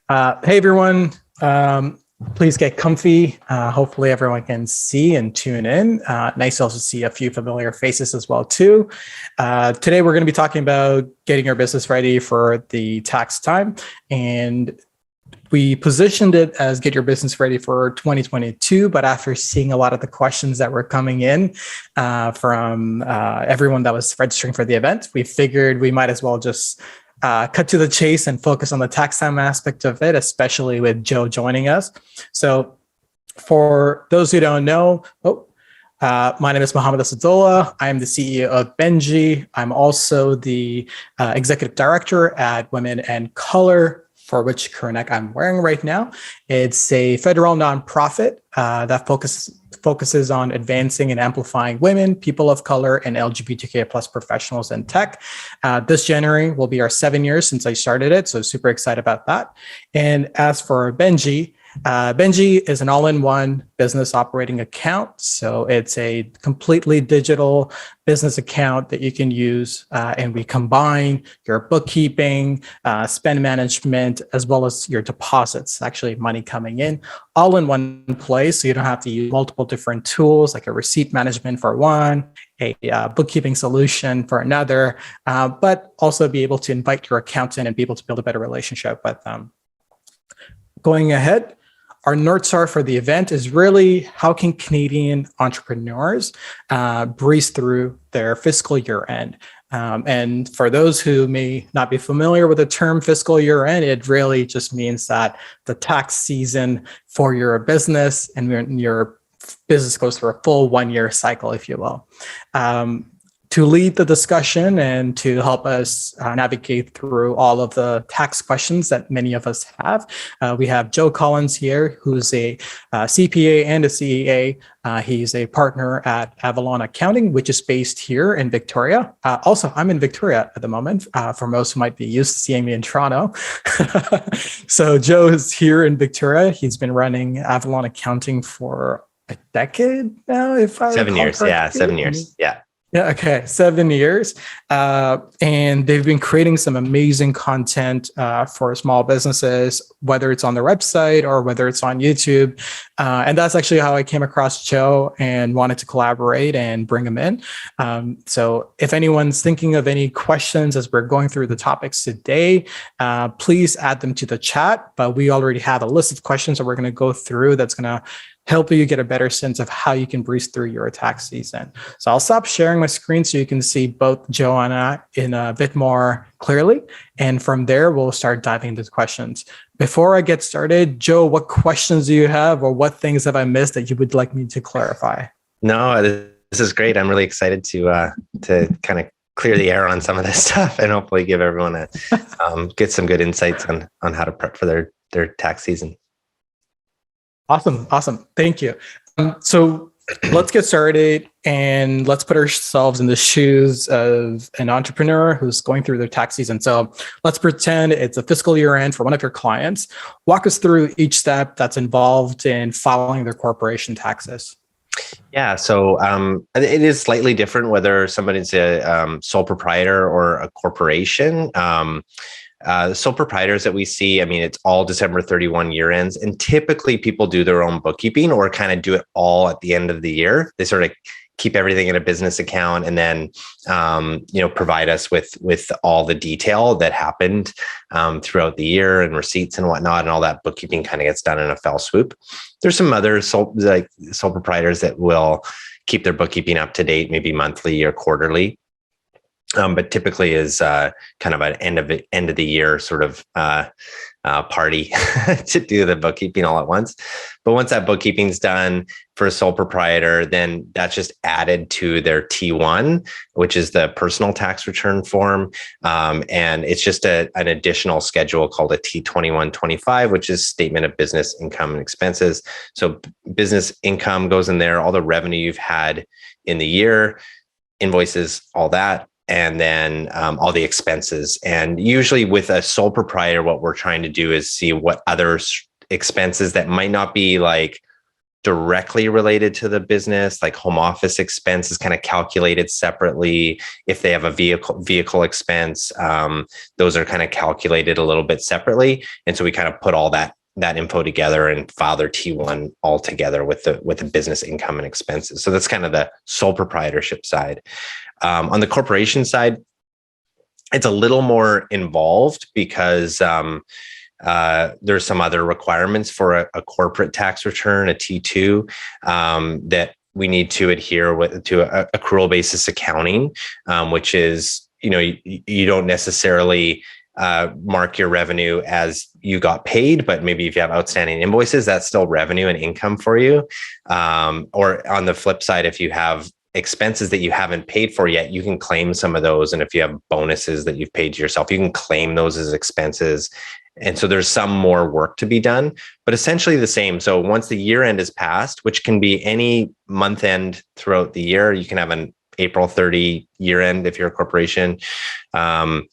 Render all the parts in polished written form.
Hey everyone, please get comfy. Hopefully everyone can see and tune in. Nice to also see a few familiar faces as well too. Today we're going to be talking about getting your business ready for the tax time, and we positioned it as get your business ready for 2022, but after seeing a lot of the questions that were coming in from everyone that was registering for the event, we figured we might as well just cut to the chase and focus on the tax time aspect of it, especially with Joe joining us. So for those who don't know, my name is Mohammed Asadola. I'm the CEO of Benji. I'm also the executive director at Women and Color, for which crew neck I'm wearing right now. It's a federal nonprofit that focuses on advancing and amplifying women, people of color, and LGBTQ plus professionals in tech. This January will be our 7 years since I started it, so super excited about that. And as for Benji, Benji is an all-in-one business operating account. So it's a completely digital business account that you can use. And we combine your bookkeeping, spend management, as well as your deposits, actually money coming in, all in one place. So you don't have to use multiple different tools like a receipt management for one, a bookkeeping solution for another, but also be able to invite your accountant and be able to build a better relationship with them. Going ahead, our North Star for the event is really how can Canadian entrepreneurs breeze through their fiscal year end. And for those who may not be familiar with the term fiscal year end, it really just means that the tax season for your business and when your business goes through a full 1 year cycle, if you will. To lead the discussion and to help us navigate through all of the tax questions that many of us have, we have Joe Collins here, who's a CPA and a CEA. He's a partner at Avalon Accounting, which is based here in Victoria. Also, I'm in Victoria at the moment, for most who might be used to seeing me in Toronto. So Joe is here in Victoria. He's been running Avalon Accounting for a decade now, if I 7 years, correctly. yeah, 7 years, yeah. Yeah, okay, 7 years. And they've been creating some amazing content for small businesses, whether it's on their website or whether it's on YouTube. And that's actually how I came across Joe and wanted to collaborate and bring him in. So if anyone's thinking of any questions as we're going through the topics today, please add them to the chat. But we already have a list of questions that we're going to go through that's going to help you get a better sense of how you can breeze through your tax season. So I'll stop sharing my screen so you can see both Joe and I in a bit more clearly. And from there, we'll start diving into the questions. Before I get started, Joe, what questions do you have or what things have I missed that you would like me to clarify? No, this is great. I'm really excited to kind of clear the air on some of this stuff and hopefully give everyone get some good insights on how to prep for their tax season. Awesome. Thank you. So let's get started and let's put ourselves in the shoes of an entrepreneur who's going through their tax season. So let's pretend it's a fiscal year end for one of your clients. Walk us through each step that's involved in filing their corporation taxes. Yeah, so it is slightly different whether somebody's a sole proprietor or a corporation. The sole proprietors that we see, I mean, it's all December 31 year ends, and typically people do their own bookkeeping or kind of do it all at the end of the year. They sort of keep everything in a business account and then, provide us with all the detail that happened throughout the year and receipts and whatnot, and all that bookkeeping kind of gets done in a fell swoop. There's some other sole proprietors that will keep their bookkeeping up to date, maybe monthly or quarterly. But typically is kind of an end of the year sort of party to do the bookkeeping all at once. But once that bookkeeping's done for a sole proprietor, then that's just added to their T1, which is the personal tax return form. And it's just an additional schedule called a T2125, which is statement of business income and expenses. So business income goes in there, all the revenue you've had in the year, invoices, all that. And then all the expenses. And usually with a sole proprietor, what we're trying to do is see what other expenses that might not be like directly related to the business, like home office expense is kind of calculated separately. If they have a vehicle expense, those are kind of calculated a little bit separately. And so we kind of put all that info together and file their T1 all together with the business income and expenses. So that's kind of the sole proprietorship side. On the corporation side, it's a little more involved because there's some other requirements for a corporate tax return, a T2, that we need to adhere to accrual basis accounting, which is, you don't necessarily mark your revenue as you got paid, but maybe if you have outstanding invoices, that's still revenue and income for you. Or on the flip side, if you have expenses that you haven't paid for yet, you can claim some of those. And if you have bonuses that you've paid to yourself, you can claim those as expenses. And so there's some more work to be done, but essentially the same. So once the year end is passed, which can be any month end throughout the year, you can have an April 30 year end if you're a corporation. So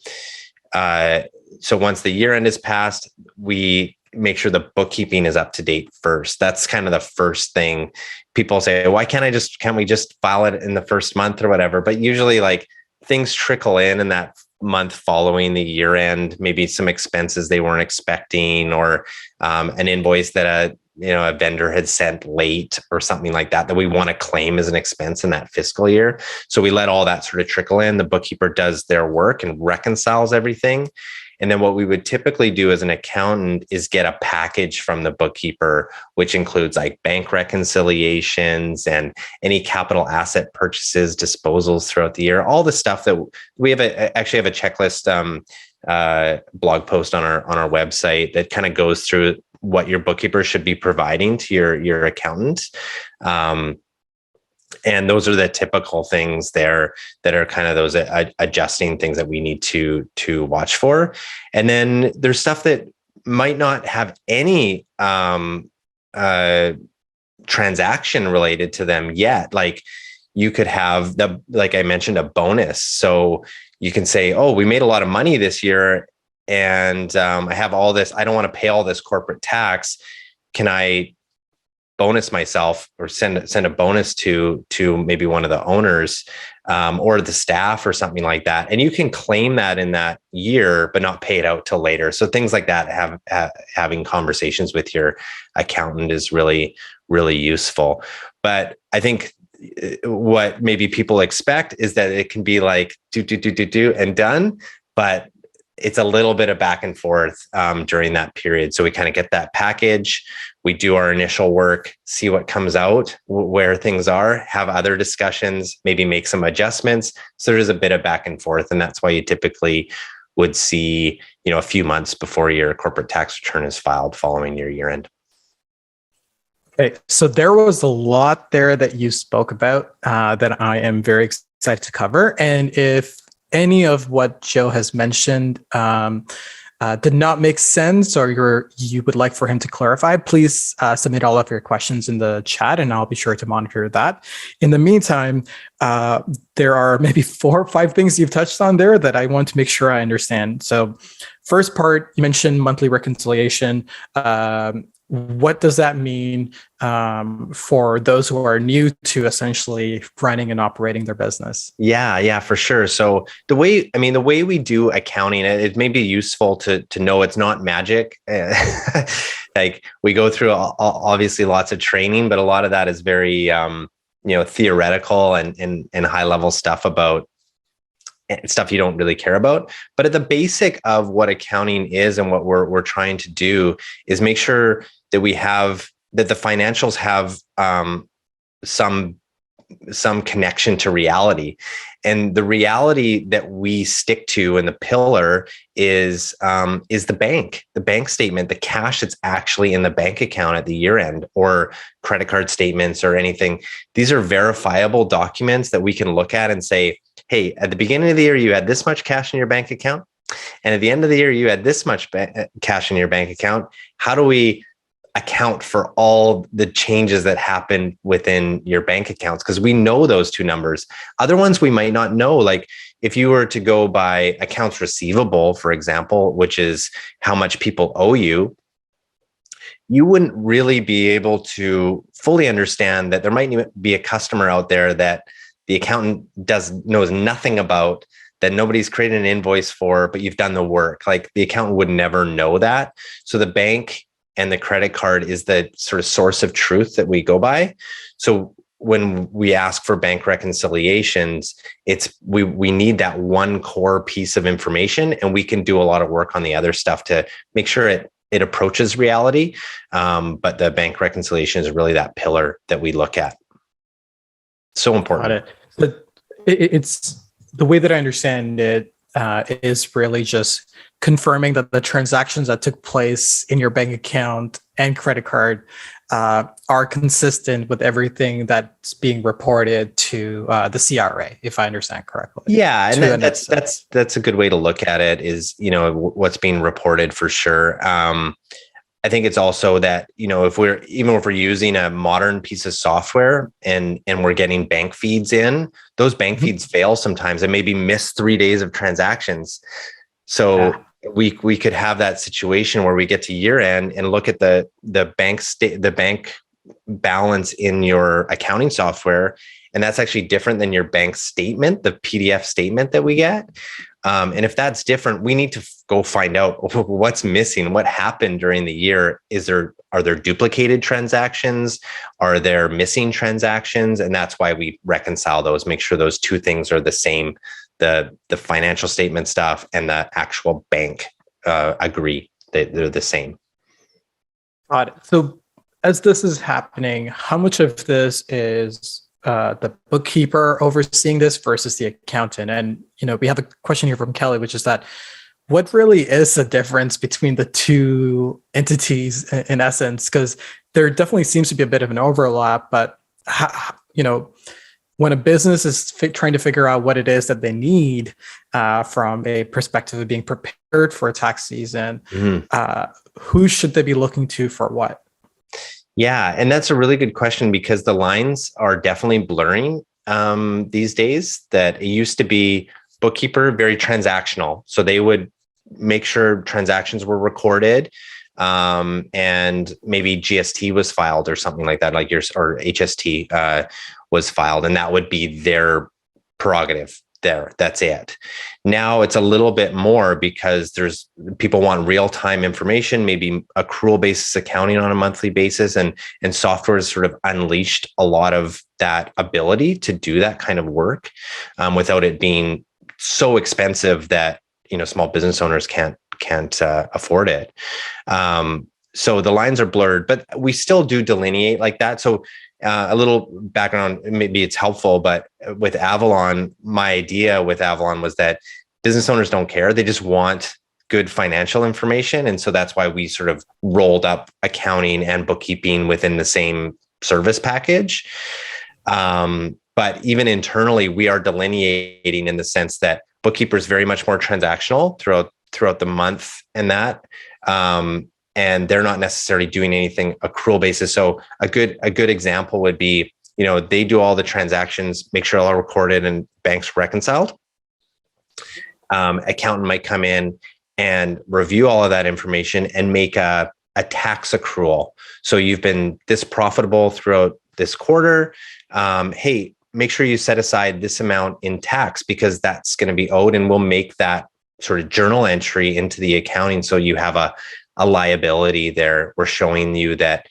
once the year end is passed, we make sure the bookkeeping is up to date first. That's kind of the first thing. People say, why can't we just file it in the first month or whatever? But usually like things trickle in that month following the year end, maybe some expenses they weren't expecting, or an invoice that a vendor had sent late or something like that we want to claim as an expense in that fiscal year. So we let all that sort of trickle in. The bookkeeper does their work and reconciles everything. And then what we would typically do as an accountant is get a package from the bookkeeper, which includes like bank reconciliations and any capital asset purchases, disposals throughout the year, all the stuff that we actually have a checklist blog post on our website that kind of goes through what your bookkeeper should be providing to your accountant. And those are the typical things there that are kind of those adjusting things that we need to watch for. And then there's stuff that might not have any transaction related to them yet. Like you could have like I mentioned, a bonus. So you can say, oh, we made a lot of money this year and I have all this, I don't want to pay all this corporate tax. Can I bonus myself or send a bonus to maybe one of the owners or the staff or something like that? And you can claim that in that year, but not pay it out till later. So things like that, having conversations with your accountant is really, really useful. But I think what maybe people expect is that it can be like do and done, but it's a little bit of back and forth during that period. So we kind of get that package. We do our initial work, see what comes out, where things are, have other discussions, maybe make some adjustments. So there's a bit of back and forth. And that's why you typically would see, a few months before your corporate tax return is filed following your year end. Okay, so there was a lot there that you spoke about that I am very excited to cover. And if any of what Joe has mentioned did not make sense, or you would like for him to clarify, please submit all of your questions in the chat and I'll be sure to monitor that. In the meantime, there are maybe 4 or 5 things you've touched on there that I want to make sure I understand. So first part, you mentioned monthly reconciliation. What does that mean for those who are new to essentially running and operating their business? Yeah, for sure. So the way we do accounting, it may be useful to know it's not magic. Like we go through obviously lots of training, but a lot of that is very theoretical and high level stuff about stuff you don't really care about. But at the basic of what accounting is and what we're trying to do is make sure that that the financials have some connection to reality. And the reality that we stick to in the pillar is the bank statement, the cash that's actually in the bank account at the year end, or credit card statements or anything. These are verifiable documents that we can look at and say, hey, at the beginning of the year, you had this much cash in your bank account. And at the end of the year, you had this much cash in your bank account. How do we account for all the changes that happen within your bank accounts? Because we know those 2 numbers. Other ones we might not know. Like if you were to go by accounts receivable, for example, which is how much people owe you, you wouldn't really be able to fully understand that there might be a customer out there that the accountant knows nothing about, that nobody's created an invoice for, but you've done the work. Like the accountant would never know that. So the bank and the credit card is the sort of source of truth that we go by. So when we ask for bank reconciliations, we need that one core piece of information, and we can do a lot of work on the other stuff to make sure it approaches reality. But the bank reconciliation is really that pillar that we look at. So important. Got it. But it's the way that I understand it is really just confirming that the transactions that took place in your bank account and credit card are consistent with everything that's being reported to the CRA, if I understand correctly. Yeah, and that's a good way to look at it. Is what's being reported for sure. I think it's also that, if we're using a modern piece of software and we're getting bank feeds in, those bank feeds fail sometimes and maybe miss 3 days of transactions. So we could have that situation where we get to year end and look at the bank balance in your accounting software, and that's actually different than your bank statement, the PDF statement that we get. And if that's different, we need to go find out what's missing, what happened during the year. Are there duplicated transactions? Are there missing transactions? And that's why we reconcile those, make sure those two things are the same, the financial statement stuff and the actual bank agree that they're the same. Got it. So as this is happening, how much of this is the bookkeeper overseeing this versus the accountant? And we have a question here from Kelly, which is that what really is the difference between the two entities in essence? Because there definitely seems to be a bit of an overlap, but when a business is trying to figure out what it is that they need from a perspective of being prepared for a tax season, who should they be looking to for what? Yeah, and that's a really good question, because the lines are definitely blurring these days. That it used to be bookkeeper, very transactional. So they would make sure transactions were recorded, and maybe GST was filed or something like that, or HST was filed, and that would be their prerogative. That's it. Now it's a little bit more, because people want real-time information, maybe accrual basis accounting on a monthly basis, and software has sort of unleashed a lot of that ability to do that kind of work without it being so expensive that small business owners can't afford it. So the lines are blurred, but we still do delineate like that. So a little background, maybe it's helpful, but with Avalon, my idea with Avalon was that business owners don't care. They just want good financial information. And so that's why we sort of rolled up accounting and bookkeeping within the same service package. But even internally, we are delineating in the sense that bookkeeper is very much more transactional throughout the month, and that. And they're not necessarily doing anything accrual basis. So a good example would be, they do all the transactions, make sure all are recorded and banks reconciled. Accountant might come in and review all of that information and make a tax accrual. So you've been this profitable throughout this quarter. Hey, make sure you set aside this amount in tax, because that's going to be owed, and we'll make that sort of journal entry into the accounting. So you have a liability there. We're showing you that,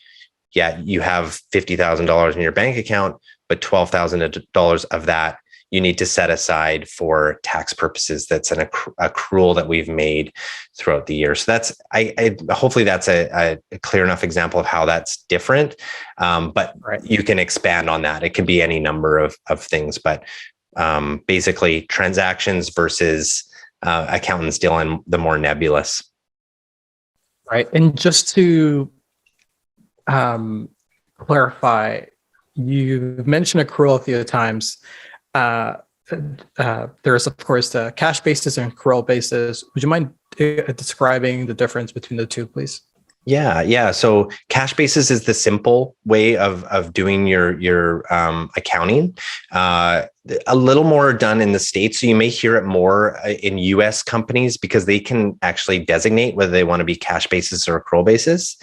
you have $50,000 in your bank account, but $12,000 of that you need to set aside for tax purposes. That's an accrual that we've made throughout the year. So that's, hopefully that's a clear enough example of how that's different. But you can expand on that. It can be any number of things, but basically transactions versus accountants deal in the more nebulous. Right. And just to clarify, you mentioned accrual a few times. There's, of course, the cash basis and accrual basis. Would you mind describing the difference between the two, please? Yeah. So cash basis is the simple way of doing your accounting. A little more done in the States. So you may hear it more in US companies because they can actually designate whether they want to be cash basis or accrual basis.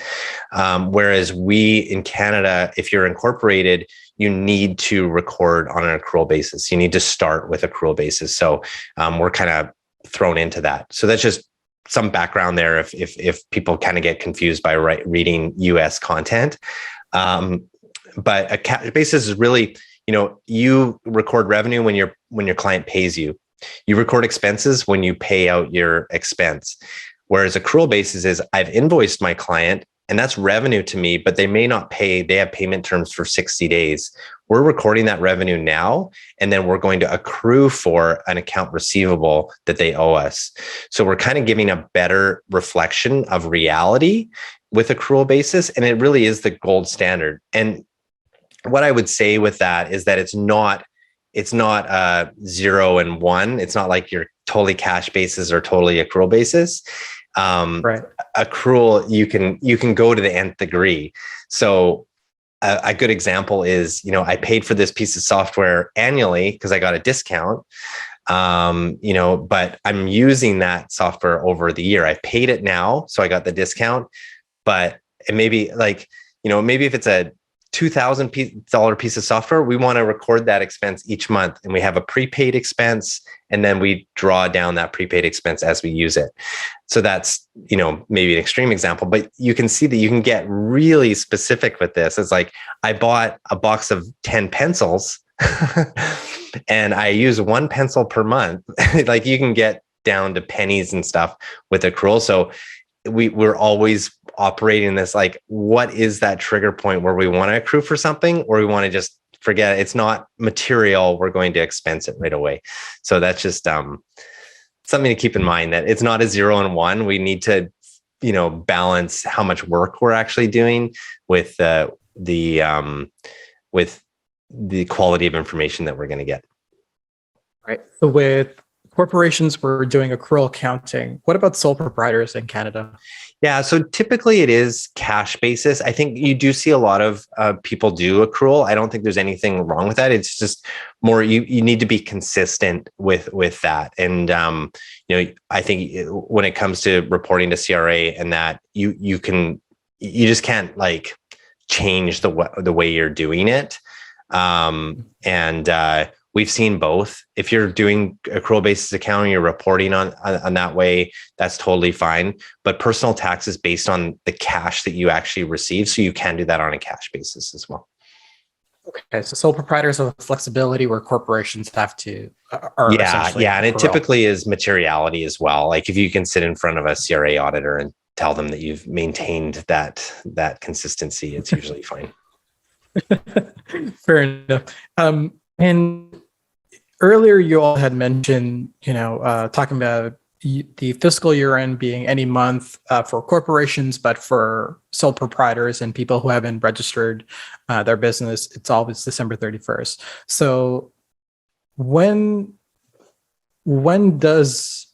Whereas we in Canada, if you're incorporated, you need to record on an accrual basis. You need to start with accrual basis. So we're kind of thrown into that. So that's just some background there if people kind of get confused by reading US content. But a cash basis is really, you record revenue when your client pays you. You record expenses when you pay out your expense. Whereas accrual basis is I've invoiced my client and that's revenue to me, but they may not pay. They have payment terms for 60 days. We're recording that revenue now, and then we're going to accrue for an account receivable that they owe us. So we're kind of giving a better reflection of reality with accrual basis, and it really is the gold standard. And what I would say with that is that it's not 0 and 1. It's not like you're totally cash basis or totally accrual basis. Right. Accrual, you can go to the nth degree. So a good example is, I paid for this piece of software annually because I got a discount. But I'm using that software over the year. I've paid it now, so I got the discount. But it may be like, maybe if it's a $2,000 piece of software, we want to record that expense each month, and we have a prepaid expense, and then we draw down that prepaid expense as we use it. So that's, maybe an extreme example, but you can see that you can get really specific with this. It's like, I bought a box of 10 pencils and I use 1 pencil per month. Like you can get down to pennies and stuff with accrual. So we're always operating this, like, what is that trigger point where we want to accrue for something, or we want to just forget it? It's not material. We're going to expense it right away. So that's just something to keep in mind, that it's not a 0 and 1. We need to, balance how much work we're actually doing with the quality of information that we're going to get. Right. So with corporations, we're doing accrual accounting. What about sole proprietors in Canada? Yeah, so typically it is cash basis. I think you do see a lot of people do accrual. I don't think there's anything wrong with that. It's just more you need to be consistent with that. And I think when it comes to reporting to CRA and that, you just can't like change the way you're doing it. We've seen both. If you're doing accrual basis accounting, you're reporting on that way, that's totally fine. But personal tax is based on the cash that you actually receive. So you can do that on a cash basis as well. Okay, so sole proprietors have flexibility where corporations have to. Yeah. And it typically is materiality as well. Like if you can sit in front of a CRA auditor and tell them that you've maintained that consistency, it's usually fine. Fair enough. And earlier you all had mentioned, talking about the fiscal year end being any month for corporations, but for sole proprietors and people who haven't registered their business, it's always December 31st. So when does,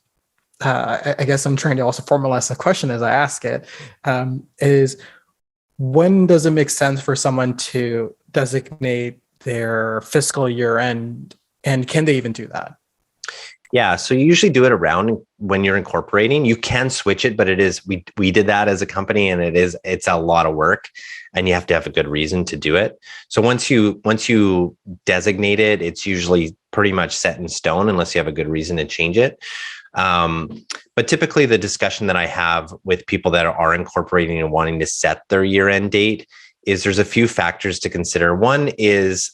I guess I'm trying to also formalize the question as I ask it, is when does it make sense for someone to designate their fiscal year end, and can they even do that? Yeah, so you usually do it around when you're incorporating. You can switch it, but it is we did that as a company, and it's a lot of work, and you have to have a good reason to do it. So once you designate it, it's usually pretty much set in stone unless you have a good reason to change it. But typically the discussion that I have with people that are incorporating and wanting to set their year-end date is there's a few factors to consider. One is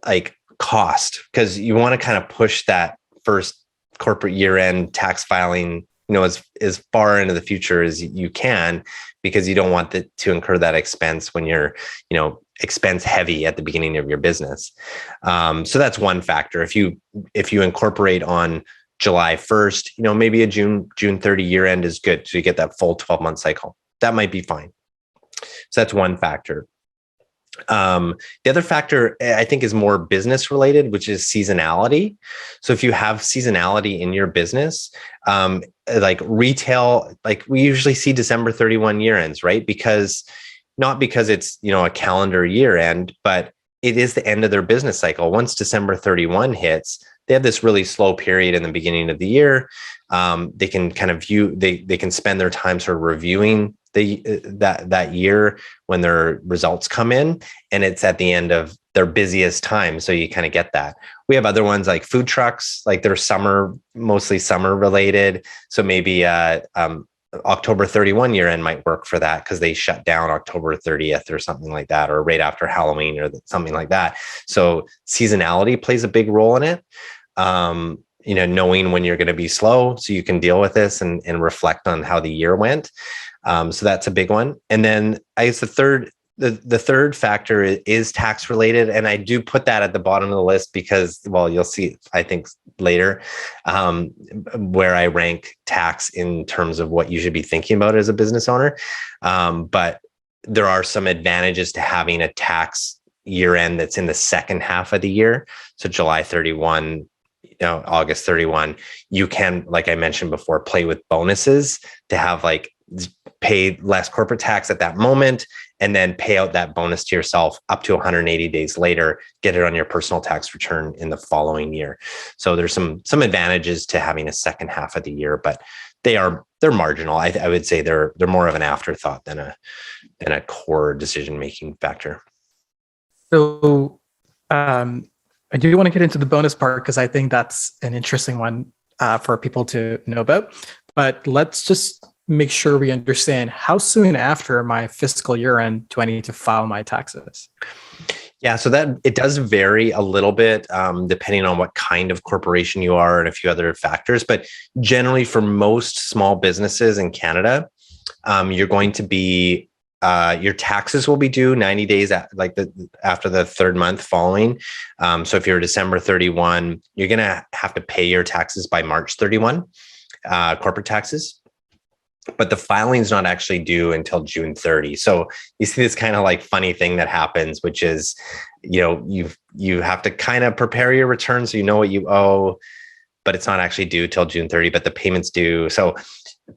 like cost, because you want to kind of push that first corporate year-end tax filing, as far into the future as you can, because you don't want to incur that expense when you're, expense heavy at the beginning of your business. So that's one factor. If you incorporate on July 1st, maybe a June 30 year end is good. So you get that full 12-month cycle. That might be fine. So that's one factor. The other factor I think is more business related, which is seasonality. So if you have seasonality in your business, like retail, like we usually see December 31 year ends, right? Not because it's, a calendar year end, but it is the end of their business cycle. Once December 31 hits, they have this really slow period in the beginning of the year. They can kind of they can spend their time sort of reviewing that year when their results come in, and it's at the end of their busiest time. So you kind of get that. We have other ones like food trucks, like they're mostly summer related. So maybe October 31 year end might work for that because they shut down October 30th or something like that, or right after Halloween or something like that. So seasonality plays a big role in it. Knowing when you're going to be slow so you can deal with this and reflect on how the year went. So that's a big one. And then I guess the third factor is tax related. And I do put that at the bottom of the list because, well, you'll see, I think later, where I rank tax in terms of what you should be thinking about as a business owner. But there are some advantages to having a tax year end that's in the second half of the year. So July 31, August 31, you can, like I mentioned before, play with bonuses to have pay less corporate tax at that moment, and then pay out that bonus to yourself up to 180 days later, get it on your personal tax return in the following year. So there's some advantages to having a second half of the year, but they're marginal. I would say they're more of an afterthought than a core decision-making factor. So I do want to get into the bonus part because I think that's an interesting one for people to know about. But let's just make sure we understand how soon after my fiscal year end do I need to file my taxes? Yeah, so that it does vary a little bit depending on what kind of corporation you are and a few other factors. But generally, for most small businesses in Canada, you're going to be your taxes will be due 90 days after the third month following. So if you're December 31, you're going to have to pay your taxes by March 31, corporate taxes. But the filing is not actually due until June 30. So you see this kind of funny thing that happens, which is, you have to kind of prepare your return so you know what you owe, but it's not actually due till June 30, but the payment's due. So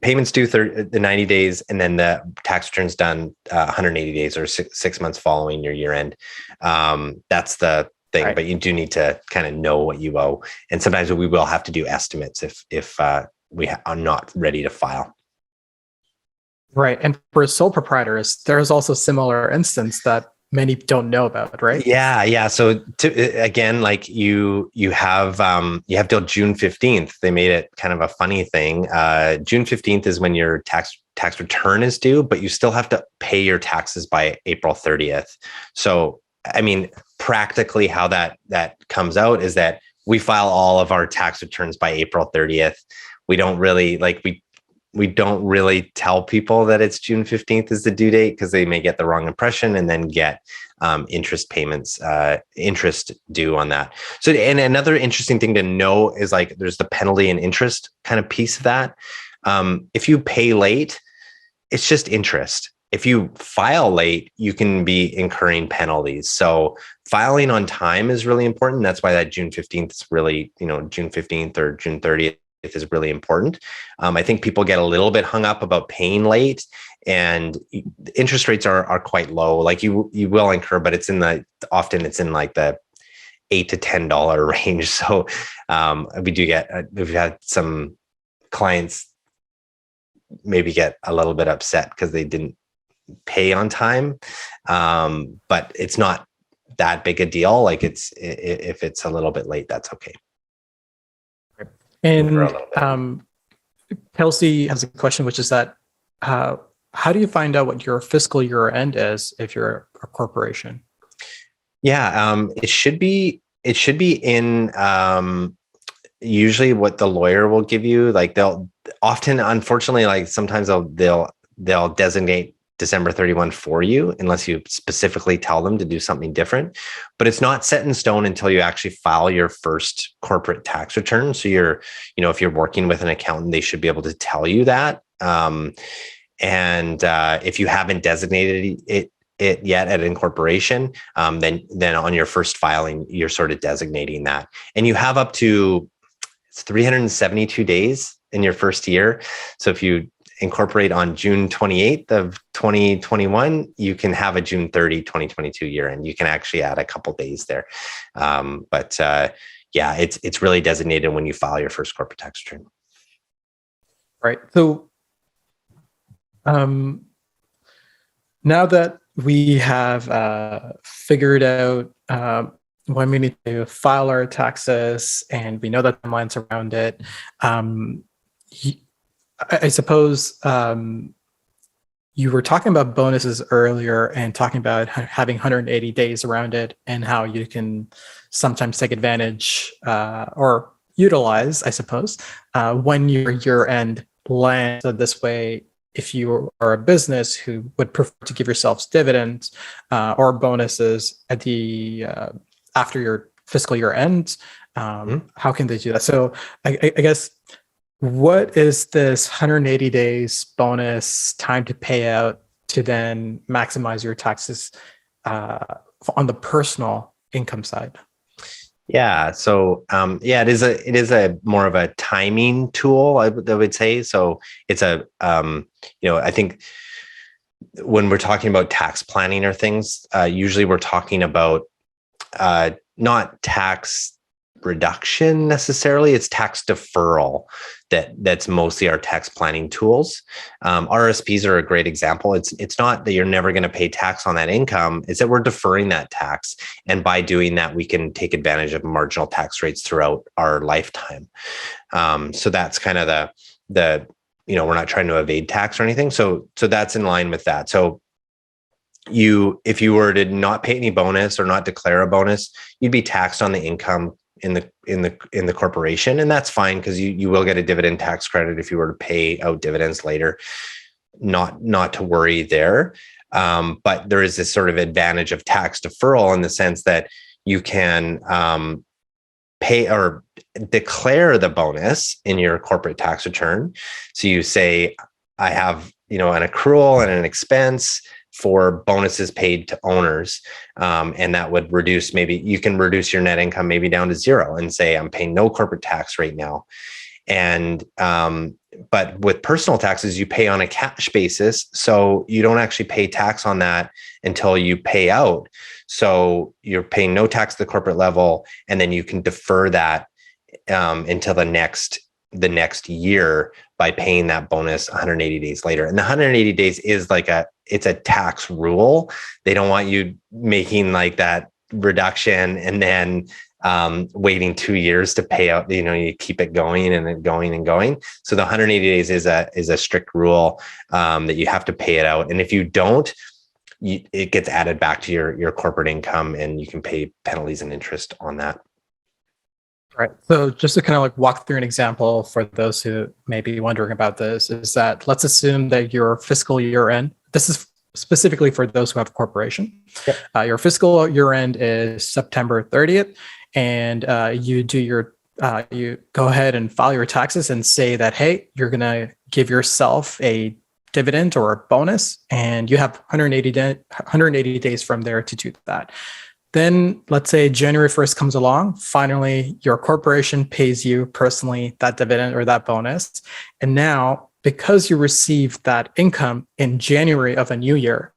payments due the 90 days, and then the tax return's done 180 days or six months following your year end. That's the thing, right. But you do need to kind of know what you owe. And sometimes we will have to do estimates if we are not ready to file. Right. And for sole proprietors, there's also similar instance that many don't know about, right? Yeah. So again, you have till June 15th. They made it kind of a funny thing. June 15th is when your tax return is due, but you still have to pay your taxes by April 30th. So, I mean, practically how that comes out is that we file all of our tax returns by April 30th. We don't really we don't really tell people that it's June 15th is the due date because they may get the wrong impression and then get interest payments, interest due on that. So, and another interesting thing to know is there's the penalty and interest kind of piece of that. If you pay late, it's just interest. If you file late, you can be incurring penalties. So filing on time is really important. That's why that June 15th is really, June 15th or June 30th is really important. I think people get a little bit hung up about paying late, and interest rates are quite low. You will incur, but often it's in the $8 to $10 range. So we've had some clients maybe get a little bit upset because they didn't pay on time, but it's not that big a deal. If it's a little bit late, that's okay. And Kelsey has a question, which is that how do you find out what your fiscal year end is if you're a corporation? Yeah, it should be in usually what the lawyer will give you. They'll often, unfortunately, sometimes they'll designate December 31 for you unless you specifically tell them to do something different, but it's not set in stone until you actually file your first corporate tax return. So if you're working with an accountant, they should be able to tell you that. And if you haven't designated it yet at incorporation, then on your first filing, you're sort of designating that, and you have up to 372 days in your first year. So if you incorporate on June 28th of 2021, you can have a June 30, 2022 year end. You can actually add a couple days there. Yeah, it's really designated when you file your first corporate tax return. Right. So now that we have figured out when we need to file our taxes and we know the timelines around it, I suppose you were talking about bonuses earlier and talking about having 180 days around it and how you can sometimes take advantage or utilize, I suppose, when your year-end lands. So this way, if you are a business who would prefer to give yourselves dividends or bonuses at the after your fiscal year ends, how can they do that? So I guess, what is this 180 days bonus time to pay out to then maximize your taxes on the personal income side? Yeah. So, it is a more of a timing tool, I would say. So it's I think when we're talking about tax planning or things, usually we're talking about not tax reduction necessarily, it's tax deferral that's mostly our tax planning tools. RSPs are a great example. It's not that you're never going to pay tax on that income, it's that we're deferring that tax, and by doing that we can take advantage of marginal tax rates throughout our lifetime. So that's kind of the we're not trying to evade tax or anything, so that's in line with that. So if you were to not pay any bonus or not declare a bonus, you'd be taxed on the income in the corporation, and that's fine because you will get a dividend tax credit if you were to pay out dividends later. Not to worry there, but there is this sort of advantage of tax deferral in the sense that you can pay or declare the bonus in your corporate tax return. So you say, I have an accrual and an expense for bonuses paid to owners. And that would reduce, maybe you can reduce your net income maybe down to zero and say, I'm paying no corporate tax right now. And, but with personal taxes, you pay on a cash basis. So you don't actually pay tax on that until you pay out. So you're paying no tax at the corporate level, and then you can defer that until the next year by paying that bonus 180 days later. And the 180 days is it's a tax rule. They don't want you making like that reduction and then waiting 2 years to pay out. You keep it going and then going and going. So the 180 days is a strict rule that you have to pay it out. And if you don't, it gets added back to your corporate income, and you can pay penalties and interest on that. Right. So just to kind of walk through an example for those who may be wondering about this, is that let's assume that your fiscal year end, this is specifically for those who have a corporation. Yep. Your fiscal year end is September 30th, and you go ahead and file your taxes and say that, hey, you're going to give yourself a dividend or a bonus, and you have 180 days from there to do that. Then let's say January 1st comes along. Finally, your corporation pays you personally that dividend or that bonus. And now, because you received that income in January of a new year,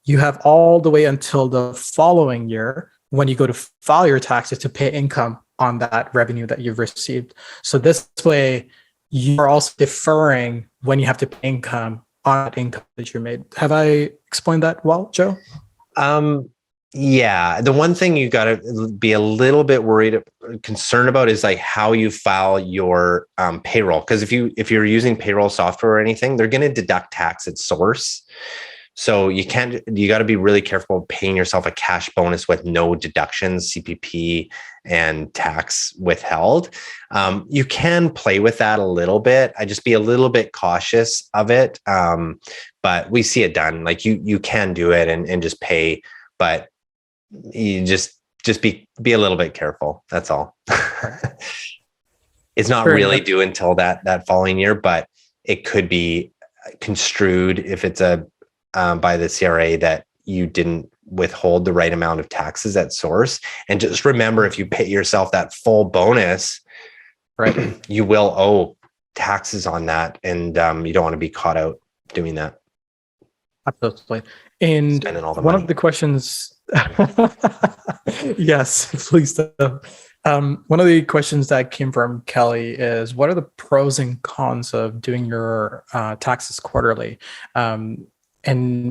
you have all the way until the following year when you go to file your taxes to pay income on that revenue that you've received. So this way, you're also deferring when you have to pay income on that income that you made. Have I explained that well, Joe? Yeah. The one thing you got to be a little bit concerned about is how you file your payroll. Because if you're using payroll software or anything, they're going to deduct tax at source. So you got to be really careful paying yourself a cash bonus with no deductions, CPP and tax withheld. You can play with that a little bit. I just be a little bit cautious of it. But we see it done. You can do it and just pay, but you just be a little bit careful. That's all. It's not really due until that following year, but it could be construed if it's by the CRA that you didn't withhold the right amount of taxes at source. And just remember, if you pay yourself that full bonus, right, you will owe taxes on that, and you don't want to be caught out doing that. Absolutely. And Spending all the one money. of the questions, yes, please do. One of the questions that came from Kelly is, what are the pros and cons of doing your taxes quarterly? And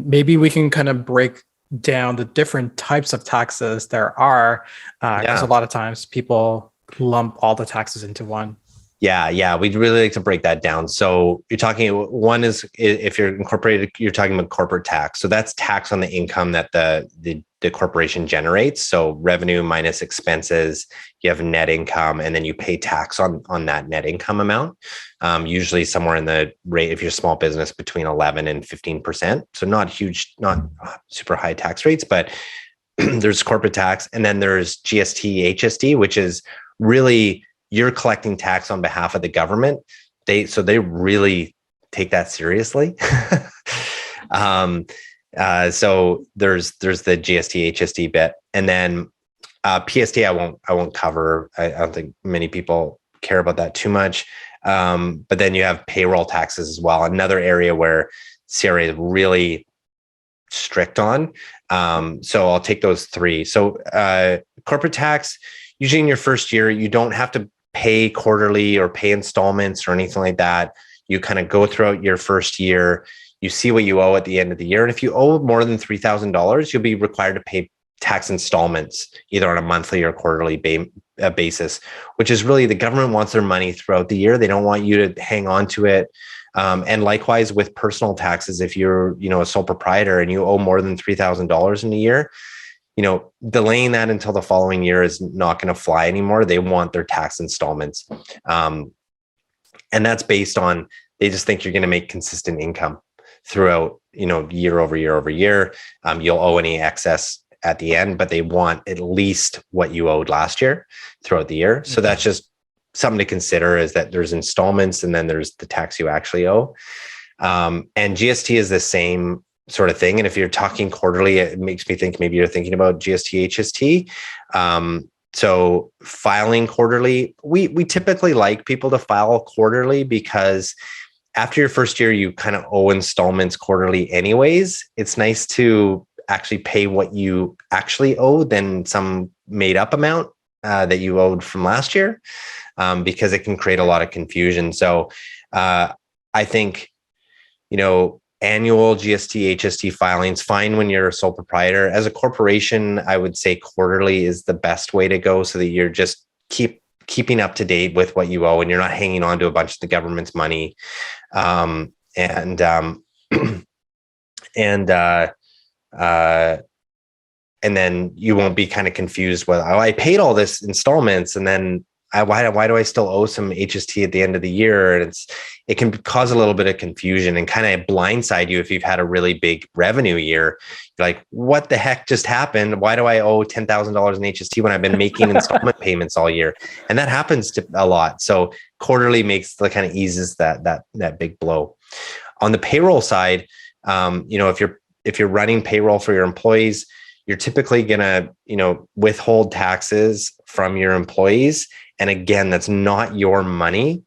maybe we can kind of break down the different types of taxes there are, because a lot of times people lump all the taxes into one. Yeah, we'd really like to break that down. So you're talking, one is if you're incorporated, you're talking about corporate tax. So that's tax on the income that the corporation generates. So revenue minus expenses, you have net income, and then you pay tax on that net income amount. Usually somewhere in the rate, if you're a small business, between 11 and 15%. So not huge, not super high tax rates, but there's corporate tax. And then there's GST, HST, which is really, you're collecting tax on behalf of the government. They really take that seriously. So there's the GST, HST bit, and then PST. I won't cover. I don't think many people care about that too much. But then you have payroll taxes as well. Another area where CRA is really strict on. So I'll take those three. So corporate tax. Usually in your first year, you don't have to pay quarterly or pay installments or anything like that. You kind of go throughout your first year, you see what you owe at the end of the year. And if you owe more than $3,000, you'll be required to pay tax installments, either on a monthly or quarterly basis, which is really, the government wants their money throughout the year. They don't want you to hang on to it. And likewise with personal taxes, if you're, a sole proprietor and you owe more than $3,000 in a year, delaying that until the following year is not going to fly anymore. They want their tax installments. And that's based on, they just think you're going to make consistent income throughout, year over year over year. You'll owe any excess at the end, but they want at least what you owed last year throughout the year. So that's just something to consider, is that there's installments and then there's the tax you actually owe. And GST is the same sort of thing. And if you're talking quarterly, it makes me think maybe you're thinking about GST, HST. So filing quarterly, we typically like people to file quarterly, because after your first year, you kind of owe installments quarterly anyways. It's nice to actually pay what you actually owe than some made up amount that you owed from last year, because it can create a lot of confusion. So I think, annual GST, HST filings, fine when you're a sole proprietor. As a corporation, I would say quarterly is the best way to go, so that you're just keeping up to date with what you owe and you're not hanging on to a bunch of the government's money. And then you won't be kind of confused with, oh, I paid all this installments, and then why do I still owe some HST at the end of the year? And it can cause a little bit of confusion and kind of blindside you if you've had a really big revenue year. You're like, what the heck just happened? Why do I owe $10,000 in HST when I've been making installment payments all year? And that happens to a lot. So quarterly kind of eases that big blow. On the payroll side, if you're running payroll for your employees, you're typically going to, withhold taxes from your employees. And again, that's not your money.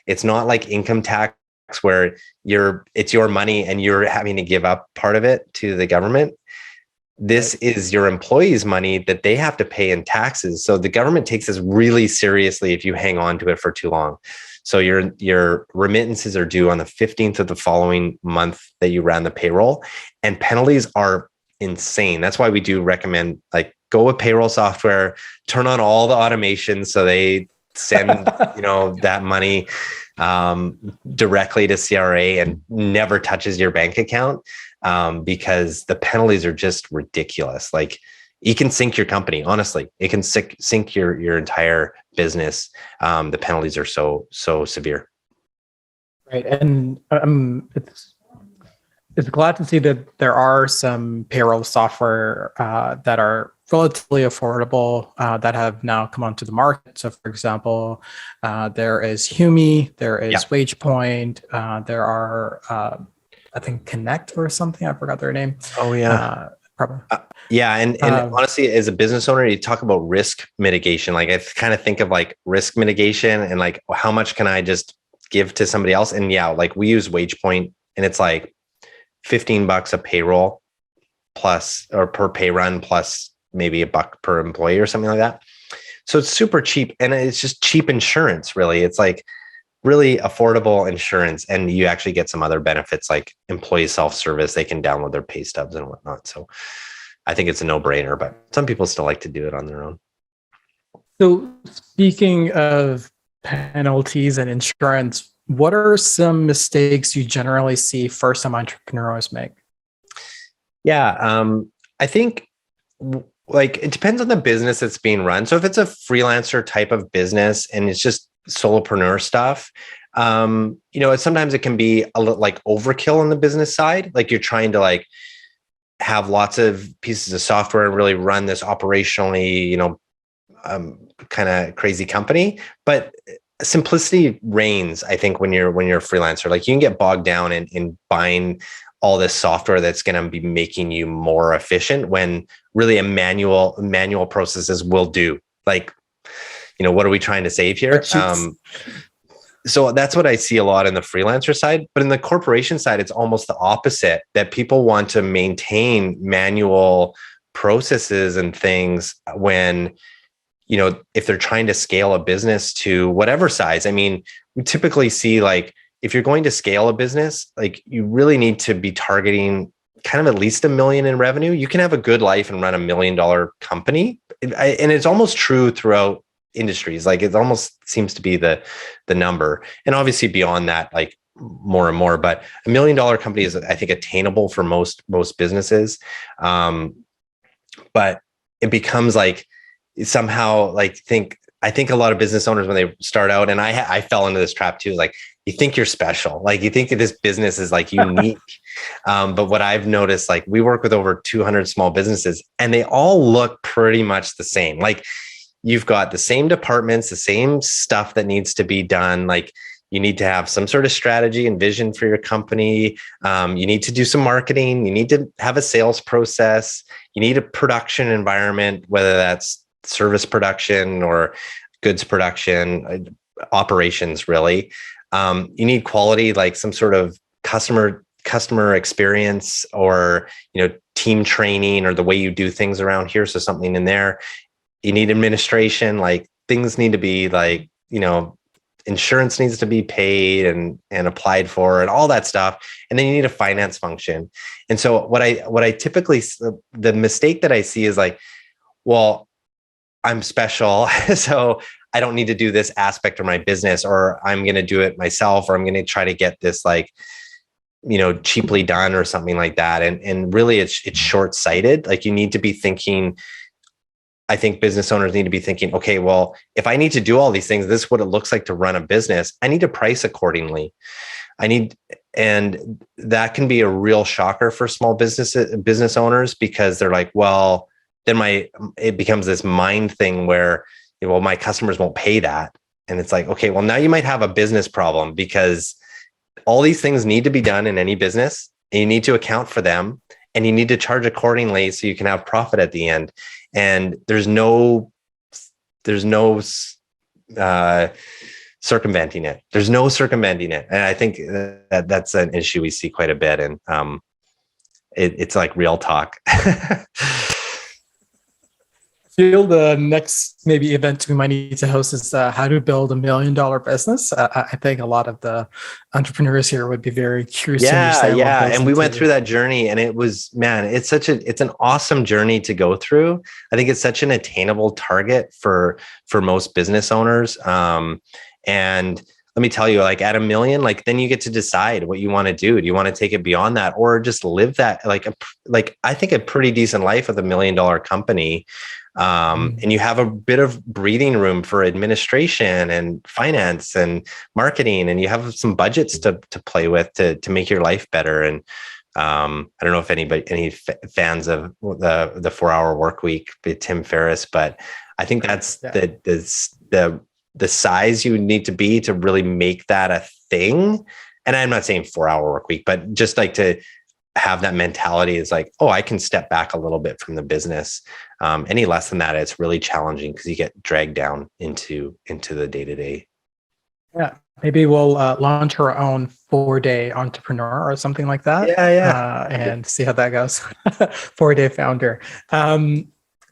It's not like income tax where it's your money and you're having to give up part of it to the government. This is your employees' money that they have to pay in taxes. So the government takes this really seriously if you hang on to it for too long. So your remittances are due on the 15th of the following month that you ran the payroll, and penalties are insane. That's why we do recommend, go with payroll software, turn on all the automations so they send that money directly to CRA and never touches your bank account, because the penalties are just ridiculous. It can sink your company. Honestly, it can sink your entire business. The penalties are so severe. Right, and it's glad to see that there are some payroll software that are relatively affordable that have now come onto the market. So, for example, there is Humi, there is WagePoint, there are, I think, Connect or something. I forgot their name. Oh, yeah. Probably. And honestly, as a business owner, you talk about risk mitigation. I kind of think of risk mitigation and how much can I just give to somebody else. And yeah, like we use WagePoint, and it's like $15 a payroll plus, or per pay run, plus maybe $1 per employee or something like that. So it's super cheap, and it's just cheap insurance, really. It's like really affordable insurance, and you actually get some other benefits like employee self-service. They can download their pay stubs and whatnot. So I think it's a no-brainer, but some people still like to do it on their own. So speaking of penalties and insurance, what are some mistakes you generally see first-time entrepreneurs make? Yeah, I think like it depends on the business that's being run. So if it's a freelancer type of business and it's just solopreneur stuff, sometimes it can be a little like overkill on the business side. Like you're trying to like have lots of pieces of software and really run this operationally, kind of crazy company. But simplicity reigns, I think, when you're a freelancer. Like you can get bogged down in buying all this software that's going to be making you more efficient, when really a manual processes will do. Like, what are we trying to save here? So that's what I see a lot in the freelancer side. But in the corporation side, it's almost the opposite, that people want to maintain manual processes and things when, if they're trying to scale a business to whatever size. I mean, we typically see, like, if you're going to scale a business, like you really need to be targeting kind of at least $1 million in revenue. You can have a good life and run $1 million company. And it's almost true throughout industries. Like it almost seems to be the number. And obviously beyond that, like more and more, but $1 million company is, I think, attainable for most businesses. But it becomes like somehow like I think a lot of business owners, when they start out, and I fell into this trap too, like you think you're special, like you think that this business is like unique. But what I've noticed, like we work with over 200 small businesses, and they all look pretty much the same. Like you've got the same departments, the same stuff that needs to be done. Like you need to have some sort of strategy and vision for your company. You need to do some marketing. You need to have a sales process. You need a production environment, whether that's service production or goods production, operations, really. You need quality, like some sort of customer experience, or, team training, or the way you do things around here. So something in there. You need administration, like things need to be like, insurance needs to be paid and applied for and all that stuff. And then you need a finance function. And so what I typically, the mistake that I see is like, well, I'm special, so I don't need to do this aspect of my business, or I'm going to do it myself, or I'm going to try to get this like, cheaply done or something like that. And really it's short-sighted. Like you need to be thinking, I think business owners need to be thinking, okay, well, if I need to do all these things, this is what it looks like to run a business. I need to price accordingly. And that can be a real shocker for small business owners, because they're like, well, then it becomes this mind thing where, well, my customers won't pay that. And it's like, okay, well, now you might have a business problem, because all these things need to be done in any business, and you need to account for them, and you need to charge accordingly so you can have profit at the end. And there's no circumventing it. There's no circumventing it. And I think that's an issue we see quite a bit. And it's like real talk. I feel the next maybe event we might need to host is how to build $1 million business. I think a lot of the entrepreneurs here would be very curious to understand. Yeah. And we went through that journey, and it was, man, it's an awesome journey to go through. I think it's such an attainable target for most business owners. And let me tell you, like at $1 million, like then you get to decide what you want to do. Do you want to take it beyond that, or just live that like I think a pretty decent life with $1 million company? And you have a bit of breathing room for administration and finance and marketing, and you have some budgets to play with to make your life better. And I don't know if any fans of the 4-Hour Work Week, Tim Ferriss, but I think that's the size you need to be to really make that a thing. And I'm not saying 4-Hour Work Week, but just like to have that mentality is like, oh, I can step back a little bit from the business. Any less than that, it's really challenging, because you get dragged down into the day-to-day. Yeah. Maybe we'll launch our own 4-day entrepreneur or something like that. Yeah. And see how that goes. 4-day founder.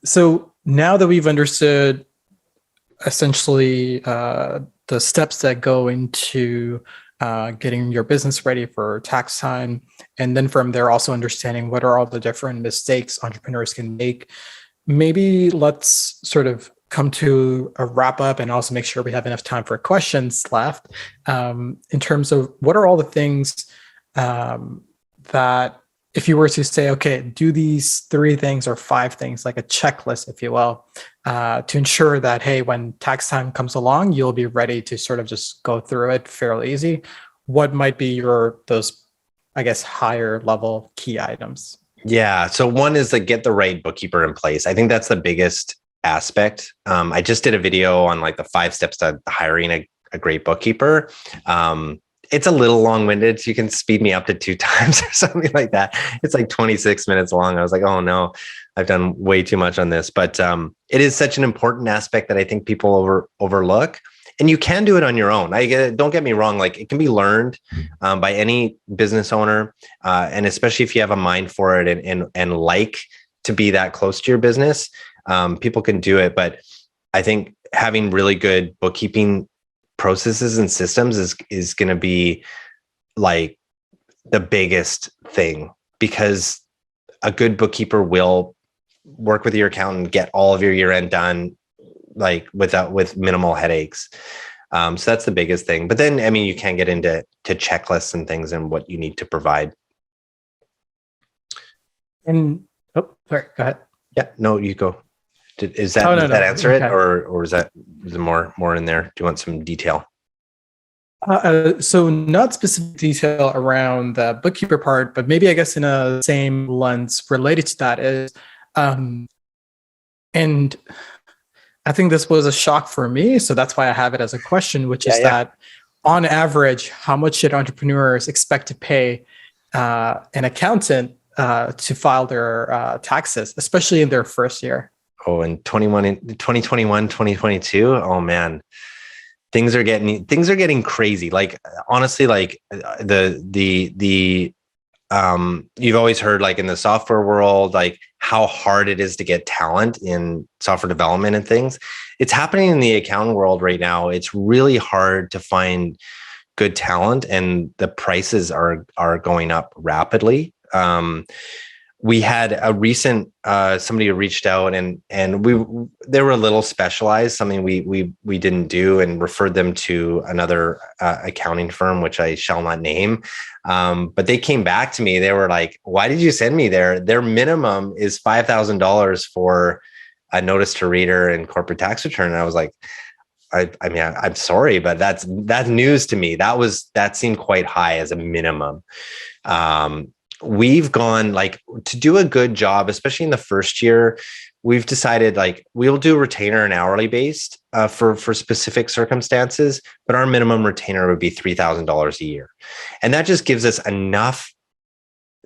So now that we've understood essentially the steps that go into getting your business ready for tax time, and then from there also understanding what are all the different mistakes entrepreneurs can make, maybe let's sort of come to a wrap up and also make sure we have enough time for questions left, in terms of what are all the things that if you were to say, okay, do these 3 things or 5 things, like a checklist, if you will, to ensure that, hey, when tax time comes along, you'll be ready to sort of just go through it fairly easy. What might be those, I guess, higher level key items? Yeah. So one is to get the right bookkeeper in place. I think that's the biggest aspect. I just did a video on like the 5 steps to hiring a great bookkeeper. It's a little long-winded. So you can speed me up to 2 times or something like that. It's like 26 minutes long. I was like, oh no, I've done way too much on this. But it is such an important aspect that I think people overlook. And you can do it on your own. Don't get me wrong. Like, it can be learned by any business owner. And especially if you have a mind for it and like to be that close to your business, people can do it. But I think having really good bookkeeping processes and systems is going to be like the biggest thing, because a good bookkeeper will work with your accountant, get all of your year-end done, like with minimal headaches. So that's the biggest thing. But then, I mean, you can get into checklists and things and what you need to provide. And sorry, go ahead. Yeah, no, you go. Does that answer Okay. it, or is there more in there? Do you want some detail? So not specific detail around the bookkeeper part, but maybe I guess in a same lens related to that is, and I think this was a shock for me, so that's why I have it as a question, which is that on average, how much should entrepreneurs expect to pay an accountant to file their taxes, especially in their first year? Oh, in 2021, 2022. Oh man, things are getting crazy. Like, honestly, like you've always heard, like, in the software world, like how hard it is to get talent in software development and things. It's happening in the accounting world right now. It's really hard to find good talent, and the prices are going up rapidly. We had a recent somebody who reached out and they were a little specialized, something we didn't do, and referred them to another accounting firm, which I shall not name. But they came back to me. They were like, "Why did you send me there? Their minimum is $5,000 for a notice to reader and corporate tax return." And I was like, I mean, I'm sorry, but that's news to me. That seemed quite high as a minimum. We've gone, like, to do a good job, especially in the first year, we've decided, like, we'll do retainer and hourly based for specific circumstances, but our minimum retainer would be $3,000 a year. And that just gives us enough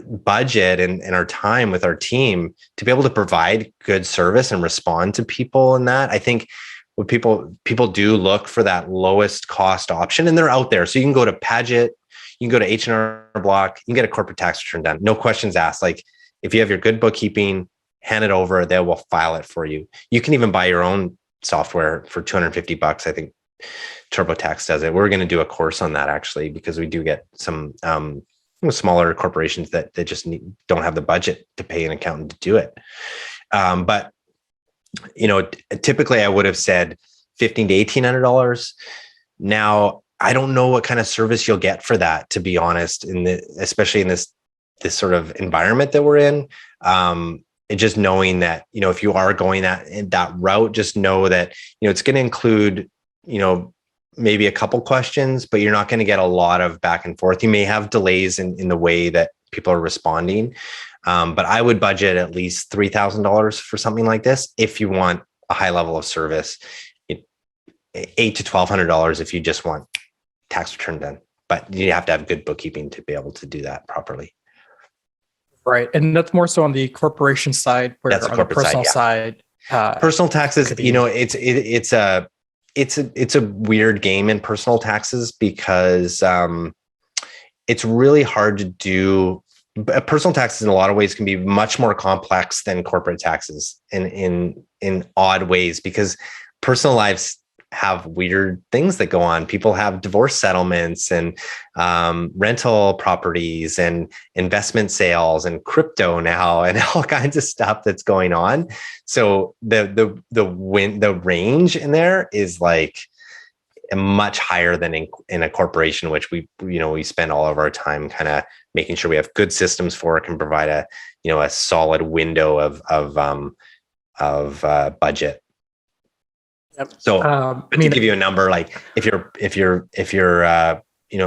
budget and our time with our team to be able to provide good service and respond to people. And that, I think, what people do look for that lowest cost option, and they're out there. So you can go to Paget, you can go to H&R Block, you can get a corporate tax return done. No questions asked. Like, if you have your good bookkeeping, hand it over, they will file it for you. You can even buy your own software for $250. I think TurboTax does it. We're going to do a course on that, actually, because we do get some smaller corporations that just don't have the budget to pay an accountant to do it. But typically I would have said $1,500 to $1,800. Now, I don't know what kind of service you'll get for that, to be honest, especially in this sort of environment that we're in. And just knowing that, if you are going that route, just know that, it's going to include, maybe a couple questions, but you're not going to get a lot of back and forth. You may have delays in the way that people are responding. But I would budget at least $3,000 for something like this if you want a high level of service. $800 to $1,200 if you just want tax return done, but you have to have good bookkeeping to be able to do that properly. Right, and that's more so on the corporation side. Where That's on the personal side, personal taxes, it's a weird game in personal taxes because it's really hard to do. Personal taxes in a lot of ways can be much more complex than corporate taxes in odd ways, because personal lives have weird things that go on. People have divorce settlements and rental properties and investment sales and crypto now and all kinds of stuff that's going on. So the range in there is like much higher than in a corporation, which we spend all of our time kind of making sure we have good systems for it, can provide a solid window of budget. Yep. So to give you a number, like if you're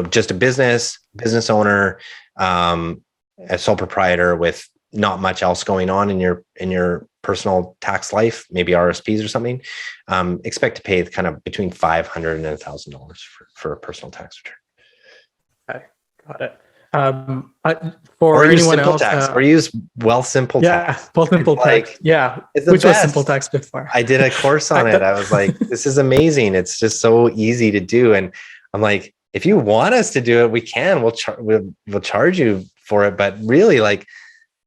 just a business owner, a sole proprietor with not much else going on in your personal tax life, maybe RSPs or something, expect to pay kind of between $500 and $1,000 for a personal tax return. Okay, got it. For anyone else, tax, or use Wealthsimple tax. Yeah, Wealthsimple tax. Yeah, which was Simple Tax before. I did a course on it. I was like, this is amazing. It's just so easy to do. And I'm like, if you want us to do it, we can. We'll charge you for it. But really, like,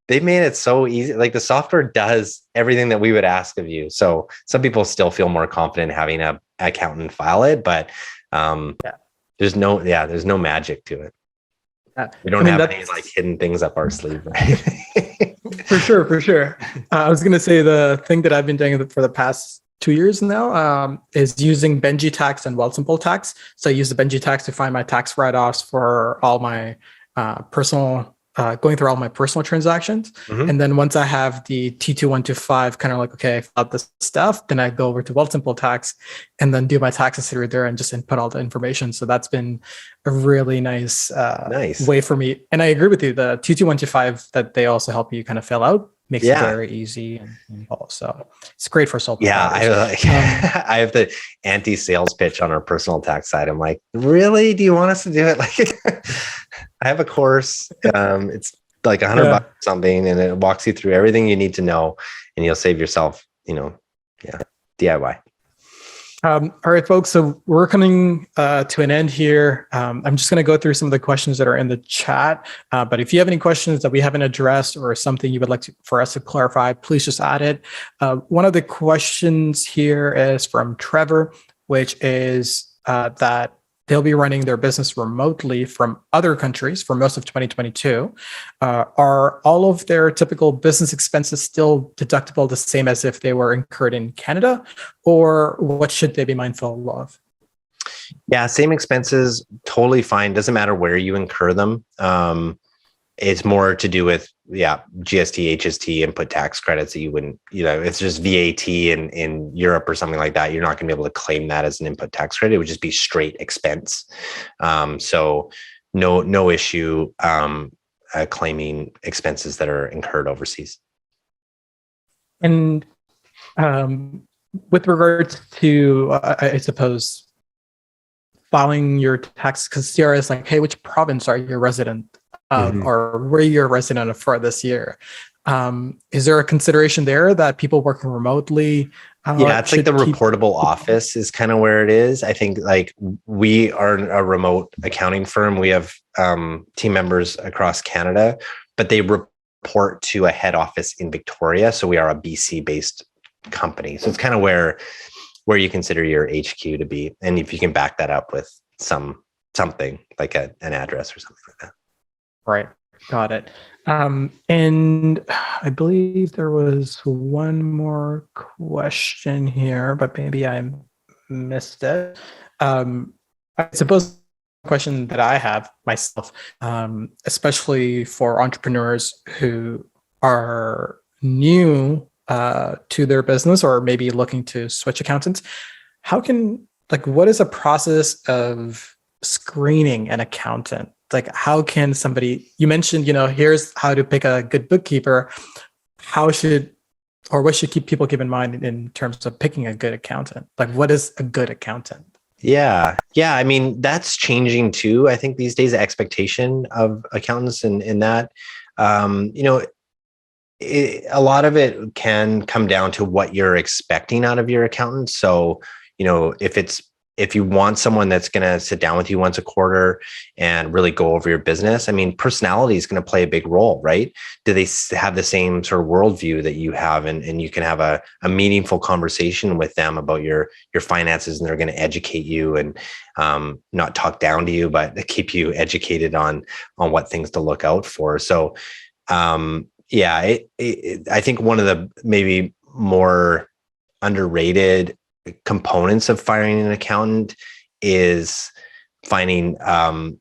they made it so easy. Like, the software does everything that we would ask of you. So some people still feel more confident having an accountant file it, but there's no magic to it. We don't have any like hidden things up our sleeve, right? For sure. I was going to say the thing that I've been doing for the past 2 years now is using Benji Tax and Wealthsimple Tax. So I use the Benji Tax to find my tax write-offs for all my going through all my personal transactions. Mm-hmm. And then once I have the T2125, kind of like, okay, I filled this stuff, then I go over to Wealthsimple Tax and then do my taxes through there and just input all the information. So that's been a really nice way for me. And I agree with you, the T2125 that they also help you kind of fill out makes it very easy and all. So it's great for sole proprietors. I have the anti-sales pitch on our personal tax side. I'm like, really? Do you want us to do it? Like, I have a course. It's like $100 or something, and it walks you through everything you need to know, and you'll save yourself, DIY. All right, folks. So we're coming to an end here. I'm just going to go through some of the questions that are in the chat. But if you have any questions that we haven't addressed or something you would like for us to clarify, please just add it. One of the questions here is from Trevor, which is that they'll be running their business remotely from other countries for most of 2022. Are all of their typical business expenses still deductible the same as if they were incurred in Canada, or what should they be mindful of? Yeah, same expenses, totally fine. Doesn't matter where you incur them. It's more to do with GST, HST, input tax credits that you wouldn't, it's just VAT in Europe or something like that. You're not going to be able to claim that as an input tax credit. It would just be straight expense. So no issue claiming expenses that are incurred overseas. And with regards to, I suppose, filing your tax, because CRA is like, hey, which province are you resident or where you're a resident for this year? Is there a consideration there that people working remotely? It's like the reportable office is kind of where it is. I think like we are a remote accounting firm. We have team members across Canada, but they report to a head office in Victoria. So we are a BC based company. So it's kind of where you consider your HQ to be. And if you can back that up with something like an address or something like that. Right. Got it. And I believe there was one more question here, but maybe I missed it. I suppose the question that I have myself, especially for entrepreneurs who are new to their business or maybe looking to switch accountants, what is a process of screening an accountant? Like, how can somebody, you mentioned, here's how to pick a good bookkeeper. What should people keep in mind in terms of picking a good accountant? Like, what is a good accountant? Yeah. I mean, that's changing too. I think these days the expectation of accountants in that, a lot of it can come down to what you're expecting out of your accountant. So, if you want someone that's going to sit down with you once a quarter and really go over your business, I mean, personality is going to play a big role, right? Do they have the same sort of worldview that you have, and you can have a meaningful conversation with them about your finances, and they're going to educate you and not talk down to you, but keep you educated on what things to look out for. So I think one of the maybe more underrated components of firing an accountant is finding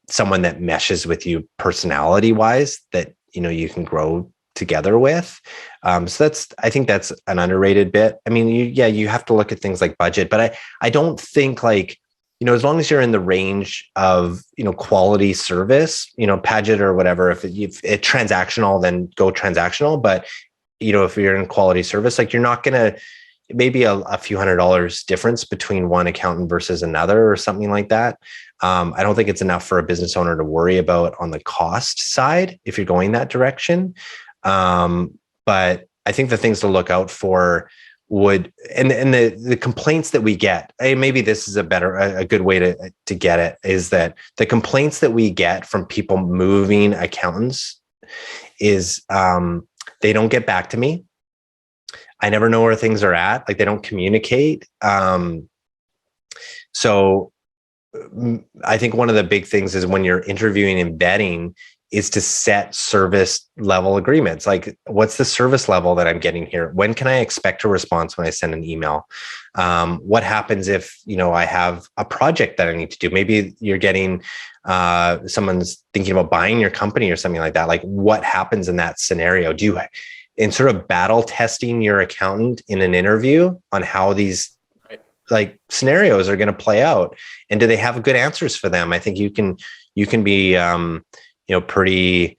someone that meshes with you personality wise, that you can grow together with. So I think that's an underrated bit. I mean, you have to look at things like budget, but I don't think like, as long as you're in the range of, quality service, Paget or whatever, if it's transactional, then go transactional. But, if you're in quality service, like you're not going to, maybe a few $100 difference between one accountant versus another or something like that. I don't think it's enough for a business owner to worry about on the cost side if you're going that direction. But I think the things to look out for and the complaints that we get, maybe this is a good way to get it, is that the complaints that we get from people moving accountants is they don't get back to me. I never know where things are at. Like, they don't communicate. So I think one of the big things is when you're interviewing and vetting is to set service level agreements. Like, what's the service level that I'm getting here? When can I expect a response when I send an email? What happens if, I have a project that I need to do? Maybe you're getting, someone's thinking about buying your company or something like that. Like, what happens in that scenario? In sort of battle testing your accountant in an interview on how these like scenarios are going to play out, and do they have good answers for them? I think you can be pretty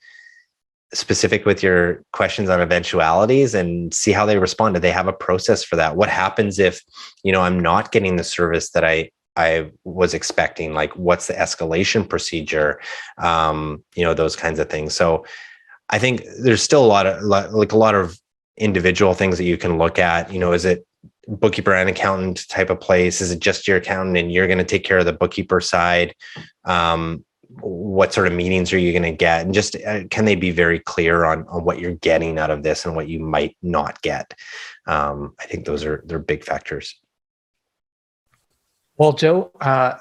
specific with your questions on eventualities and see how they respond. Do they have a process for that? What happens if I'm not getting the service that I was expecting? Like, what's the escalation procedure? Those kinds of things. So I think there's still a lot of individual things that you can look at. Is it bookkeeper and accountant type of place? Is it just your accountant and you're going to take care of the bookkeeper side? What sort of meetings are you going to get? And just can they be very clear on what you're getting out of this and what you might not get? I think they're big factors. Well, Joe,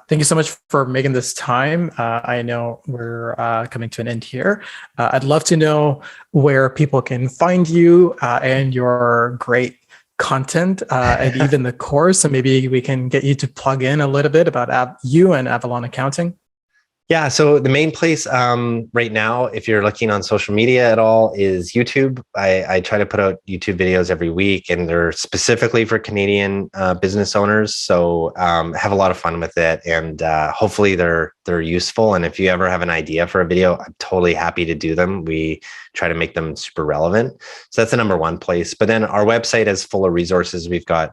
thank you so much for making this time. I know we're coming to an end here. I'd love to know where people can find you and your great content and even the course. So maybe we can get you to plug in a little bit about you and Avalon Accounting. Yeah. So the main place right now, if you're looking on social media at all, is YouTube. I try to put out YouTube videos every week, and they're specifically for Canadian business owners. So have a lot of fun with it, and hopefully they're useful. And if you ever have an idea for a video, I'm totally happy to do them. We try to make them super relevant. So that's the number one place. But then our website is full of resources. We've got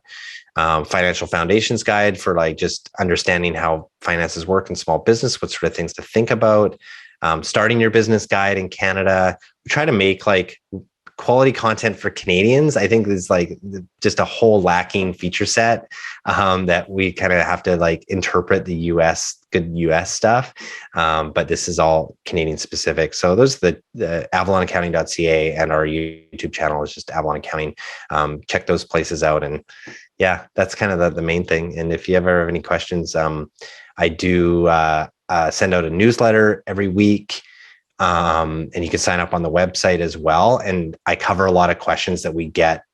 financial foundations guide for like just understanding how finances work in small business, what sort of things to think about, starting your business guide in Canada. We try to make like quality content for Canadians. I think there's like just a whole lacking feature set that we kind of have to like interpret the good US stuff. But this is all Canadian specific. So those are the avalonaccounting.ca, and our YouTube channel is just Avalon Accounting. Check those places out. And yeah, that's kind of the main thing. And if you ever have any questions, I do send out a newsletter every week. And you can sign up on the website as well. And I cover a lot of questions that we get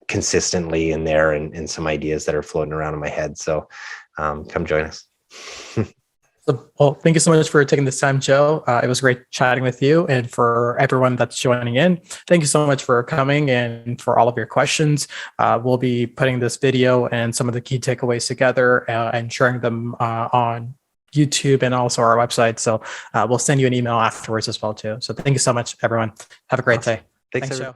consistently in there, and some ideas that are floating around in my head. So come join us. Well, thank you so much for taking this time, Joe. It was great chatting with you. And for everyone that's joining in, thank you so much for coming and for all of your questions. We'll be putting this video and some of the key takeaways together and sharing them on YouTube and also our website. So we'll send you an email afterwards as well, too. So thank you so much, everyone. Have a great day. Thanks, Joe.